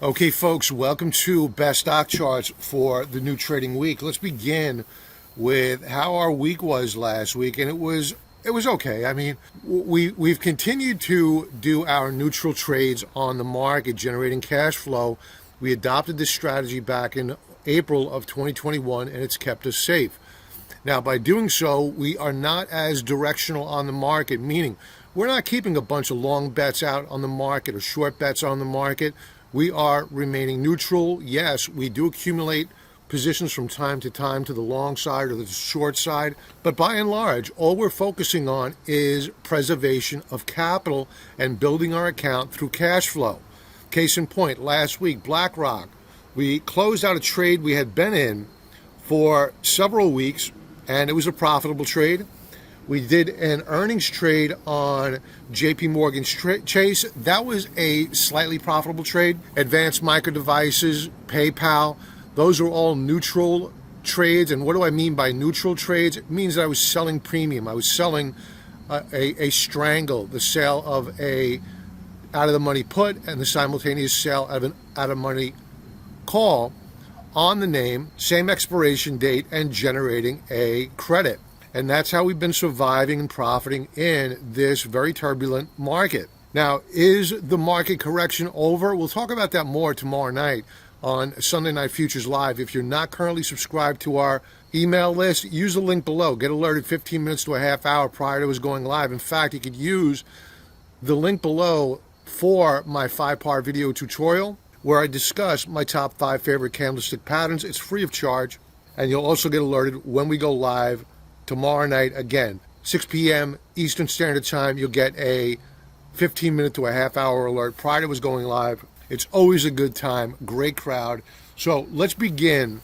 Okay, folks, welcome to Best Stock Charts for the new trading week. Let's begin with how our week was last week, and it was okay. I mean, we've continued to do our neutral trades on the market, generating cash flow. We adopted this strategy back in April of 2021, and it's kept us safe. Now, by doing so, we are not as directional on the market, meaning we're not keeping a bunch of long bets out on the market or short bets on the market. We are remaining neutral. Yes, we do accumulate positions from time to time to the long side or the short side, but by and large, all we're focusing on is preservation of capital and building our account through cash flow. Case in point, last week, BlackRock, we closed out a trade we had been in for several weeks, and it was a profitable trade. We did an earnings trade on JP Morgan Chase. That was a slightly profitable trade. Advanced Micro Devices, PayPal, those are all neutral trades. And what do I mean by neutral trades? It means that I was selling premium. I was selling a Strangle, the sale of a out-of-the-money put and the simultaneous sale of an out-of-money call on the name, same expiration date, and generating a credit. And that's how we've been surviving and profiting in this very turbulent market. Now, is the market correction over? We'll talk about that more tomorrow night on Sunday Night Futures Live. If you're not currently subscribed to our email list, use the link below. Get alerted 15 minutes to a half hour prior to us going live. In fact, you could use the link below for my 5-part video tutorial where I discuss my top 5 favorite candlestick patterns. It's free of charge, and you'll also get alerted when we go live tomorrow night, again, 6 p.m. Eastern Standard Time. You'll get a 15-minute to a half-hour alert prior to us going live. It's always a good time, great crowd. So let's begin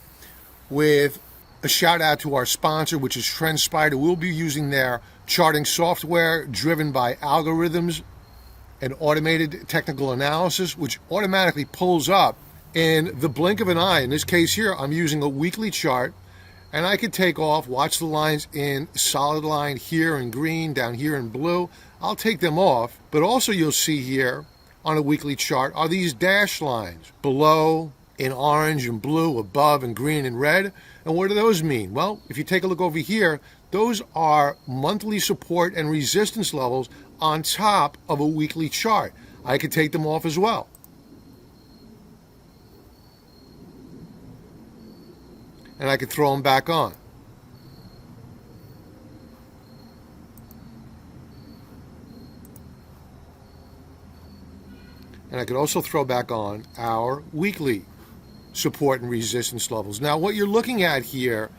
with a shout-out to our sponsor, which is TrendSpider. We'll be using their charting software driven by algorithms and automated technical analysis, which automatically pulls up in the blink of an eye. In this case here, I'm using a weekly chart, and I could take off, watch the lines in solid line here in green, down here in blue. I'll take them off, but also you'll see here on a weekly chart are these dashed lines below in orange and blue, above in green and red. And what do those mean? Well, if you take a look over here, those are monthly support and resistance levels on top of a weekly chart. I could take them off as well. And I could throw them back on. And I could also throw back on our weekly support and resistance levels. Now, what you're looking at here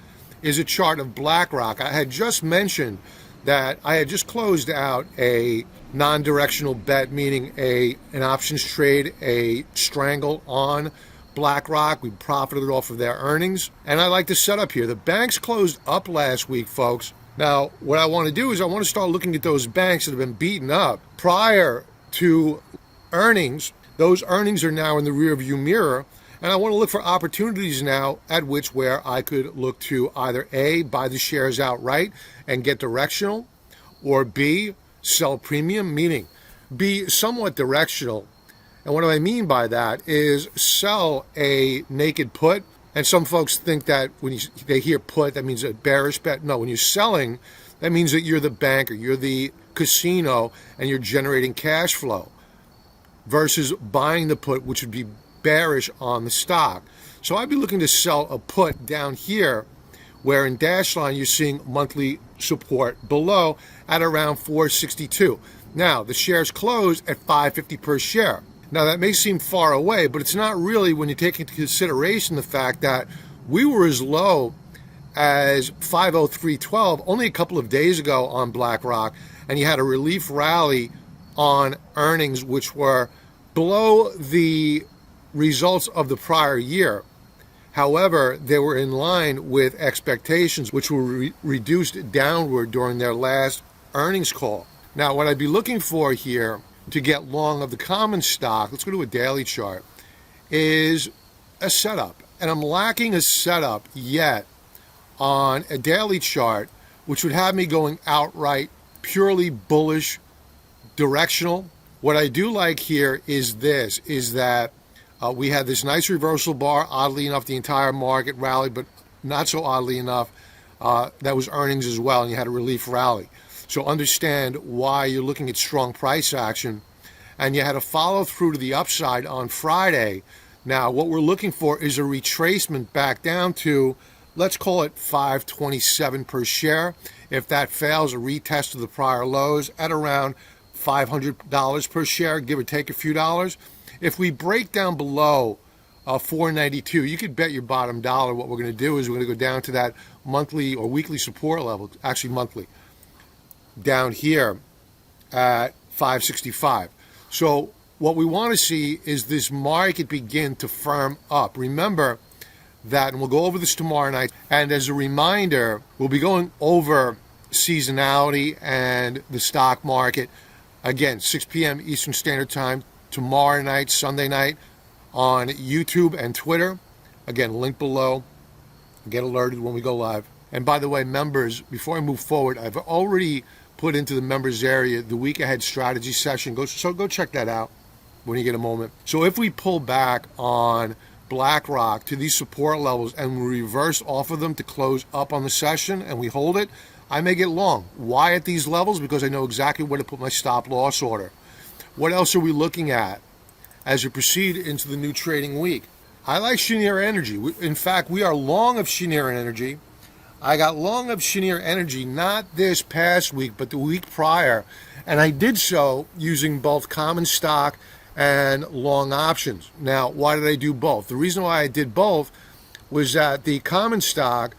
is a chart of BlackRock. I had just mentioned that I had just closed out a non-directional bet, meaning an options trade, a Strangle on BlackRock. We profited off of their earnings. And I like the setup here. The banks closed up last week, folks. Now, what I want to do is I want to start looking at those banks that have been beaten up prior to earnings. Those earnings are now in the rearview mirror. And I want to look for opportunities now at which where I could look to either A, buy the shares outright and get directional, or B, sell premium, meaning be somewhat directional. And what I mean by that is sell a naked put. And some folks think that when they hear put, that means a bearish bet. No, when you're selling, that means that you're the banker, you're the casino, and you're generating cash flow versus buying the put, which would be bearish on the stock. So I'd be looking to sell a put down here, where in dash line you're seeing monthly support below at around 462. Now, the shares closed at 550 per share. Now, that may seem far away, but it's not really when you take into consideration the fact that we were as low as 503.12 only a couple of days ago on BlackRock, and you had a relief rally on earnings which were below the results of the prior year. However, they were in line with expectations, which were reduced downward during their last earnings call. Now, what I'd be looking for here to get long of the common stock, let's go to a daily chart, is a setup. And I'm lacking a setup yet on a daily chart, which would have me going outright purely bullish, directional. What I do like here is this, is that We had this nice reversal bar. Oddly enough, the entire market rallied, but not so oddly enough, that was earnings as well, and you had a relief rally. So understand why you're looking at strong price action. And you had a follow through to the upside on Friday. Now, what we're looking for is a retracement back down to, let's call it 527 per share. If that fails, a retest of the prior lows at around $500 per share, give or take a few dollars. If we break down below 492, you could bet your bottom dollar what we're going to do is we're going to go down to that monthly or weekly support level, actually monthly, down here at 565. So what we want to see is this market begin to firm up. Remember that, and we'll go over this tomorrow night, and as a reminder, we'll be going over seasonality and the stock market, again, 6 p.m. Eastern Standard Time, tomorrow night, Sunday night, on YouTube and Twitter. Again, link below. Get alerted when we go live. And by the way, members, before I move forward, I've already put into the members area the week ahead strategy session. Go check that out when you get a moment. So if we pull back on BlackRock to these support levels and we reverse off of them to close up on the session and we hold it, I may get long. Why at these levels? Because I know exactly where to put my stop loss order. What else are we looking at as we proceed into the new trading week? I like Cheniere Energy. In fact, we are long of Cheniere Energy. I got long of Cheniere Energy not this past week, but the week prior, and I did so using both common stock and long options. Now, why did I do both? The reason why I did both was that the common stock,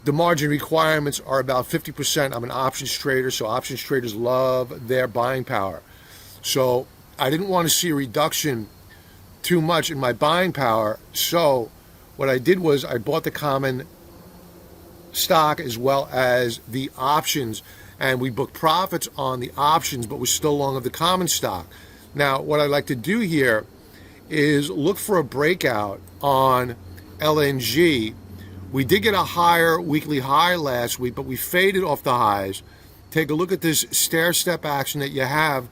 the margin requirements are about 50%. I'm an options trader, so options traders love their buying power. So I didn't want to see a reduction too much in my buying power. So what I did was I bought the common stock as well as the options, and we booked profits on the options, but we're still long of the common stock. Now, what I'd like to do here is look for a breakout on LNG. We did get a higher weekly high last week, but we faded off the highs. Take a look at this stair-step action that you have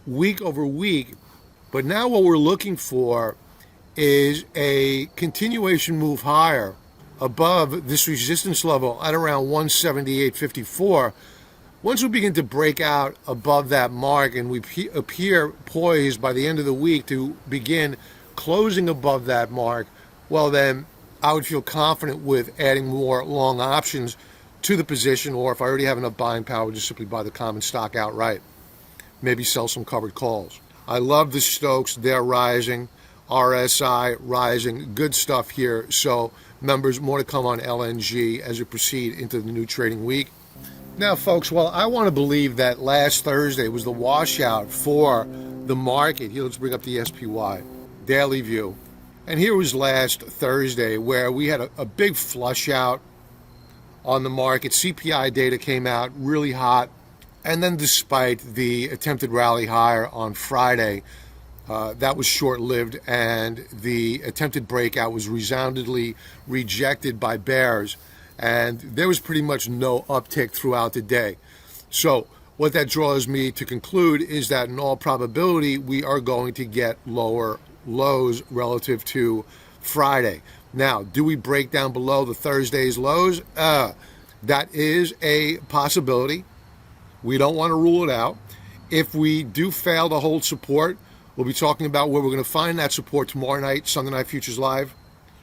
week over week. But now what we're looking for is a continuation move higher above this resistance level at around 178.54. Once we begin to break out above that mark and we appear poised by the end of the week to begin closing above that mark, well then I would feel confident with adding more long options to the position, or if I already have enough buying power, just simply buy the common stock outright. Maybe sell some covered calls. I love the Stokes. They're rising. RSI rising. Good stuff here. So members, more to come on LNG as we proceed into the new trading week. Now, folks, well, I want to believe that last Thursday was the washout for the market. Here, let's bring up the SPY daily view. And here was last Thursday where we had a big flush out on the market. CPI data came out really hot. And then despite the attempted rally higher on Friday, that was short-lived, and the attempted breakout was resoundingly rejected by bears. And there was pretty much no uptick throughout the day. So what that draws me to conclude is that in all probability, we are going to get lower lows relative to Friday. Now, do we break down below the Thursday's lows? That is a possibility. We don't want to rule it out. If we do fail to hold support, we'll be talking about where we're going to find that support tomorrow night, Sunday Night Futures Live.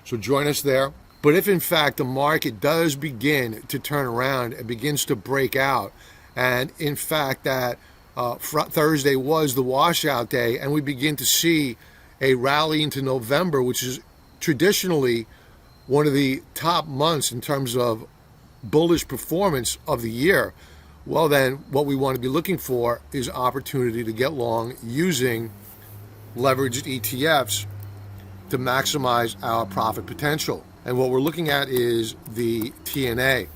So join us there. But if in fact the market does begin to turn around and begins to break out, and in fact that Thursday was the washout day, and we begin to see a rally into November, which is traditionally one of the top months in terms of bullish performance of the year, well then what we want to be looking for is opportunity to get long using leveraged ETFs to maximize our profit potential. And what we're looking at is the TNA.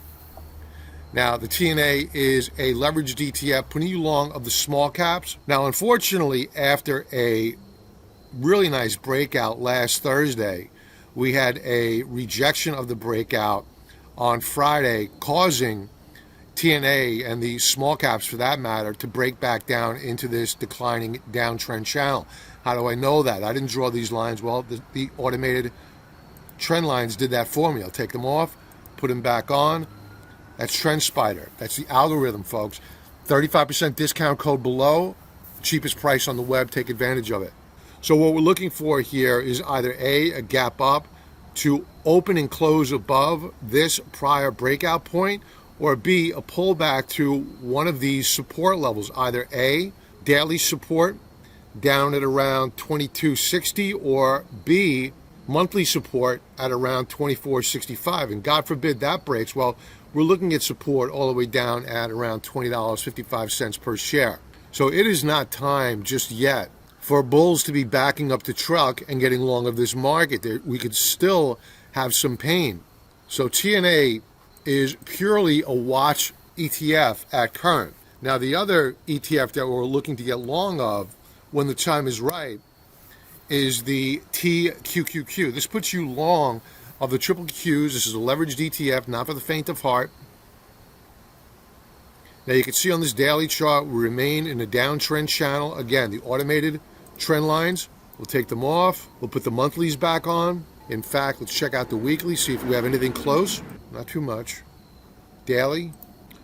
Now, the TNA is a leveraged ETF putting you long of the small caps. Now, unfortunately, after a really nice breakout last Thursday, we had a rejection of the breakout on Friday, causing TNA and the small caps for that matter to break back down into this declining downtrend channel. How do I know that? I didn't draw these lines. Well, the automated trend lines did that for me. I'll take them off, put them back on. That's TrendSpider. That's the algorithm, folks. 35% discount code below, cheapest price on the web. Take advantage of it. So what we're looking for here is either a gap up to open and close above this prior breakout point, or B, a pullback to one of these support levels, either A, daily support down at around 2260, or B, monthly support at around 2465. And God forbid that breaks, well, we're looking at support all the way down at around $20.55 per share. So it is not time just yet for bulls to be backing up the truck and getting long of this market. We could still have some pain. So TNA is purely a watch ETF at current. Now the other ETF that we're looking to get long of when the time is right is the QQQ. This puts you long of the triple Qs. This is a leveraged ETF, not for the faint of heart. Now you can see on this daily chart, we remain in a downtrend channel. Again, the automated trend lines, we'll take them off. We'll put the monthlies back on. In fact, let's check out the weekly, see if we have anything close. Not too much. Daily.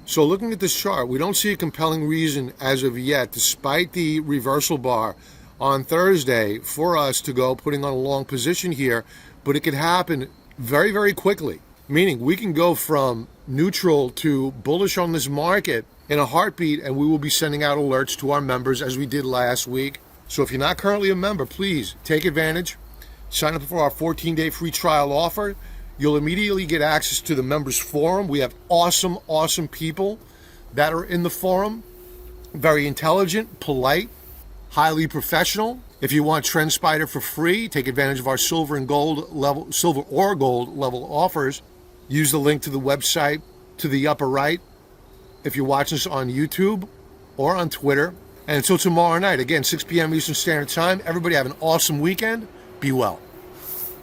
So looking at this chart, we don't see a compelling reason as of yet, despite the reversal bar on Thursday, for us to go putting on a long position here, but it could happen very, very quickly. Meaning we can go from neutral to bullish on this market in a heartbeat, and we will be sending out alerts to our members as we did last week. So if you're not currently a member, please take advantage. Sign up for our 14-day free trial offer. You'll immediately get access to the members forum. We have awesome, awesome people that are in the forum. Very intelligent, polite, highly professional. If you want TrendSpider for free, take advantage of our silver or gold level offers. Use the link to the website to the upper right if you're watching us on YouTube or on Twitter. And until tomorrow night, again, 6 p.m. Eastern Standard Time, everybody have an awesome weekend. Be well.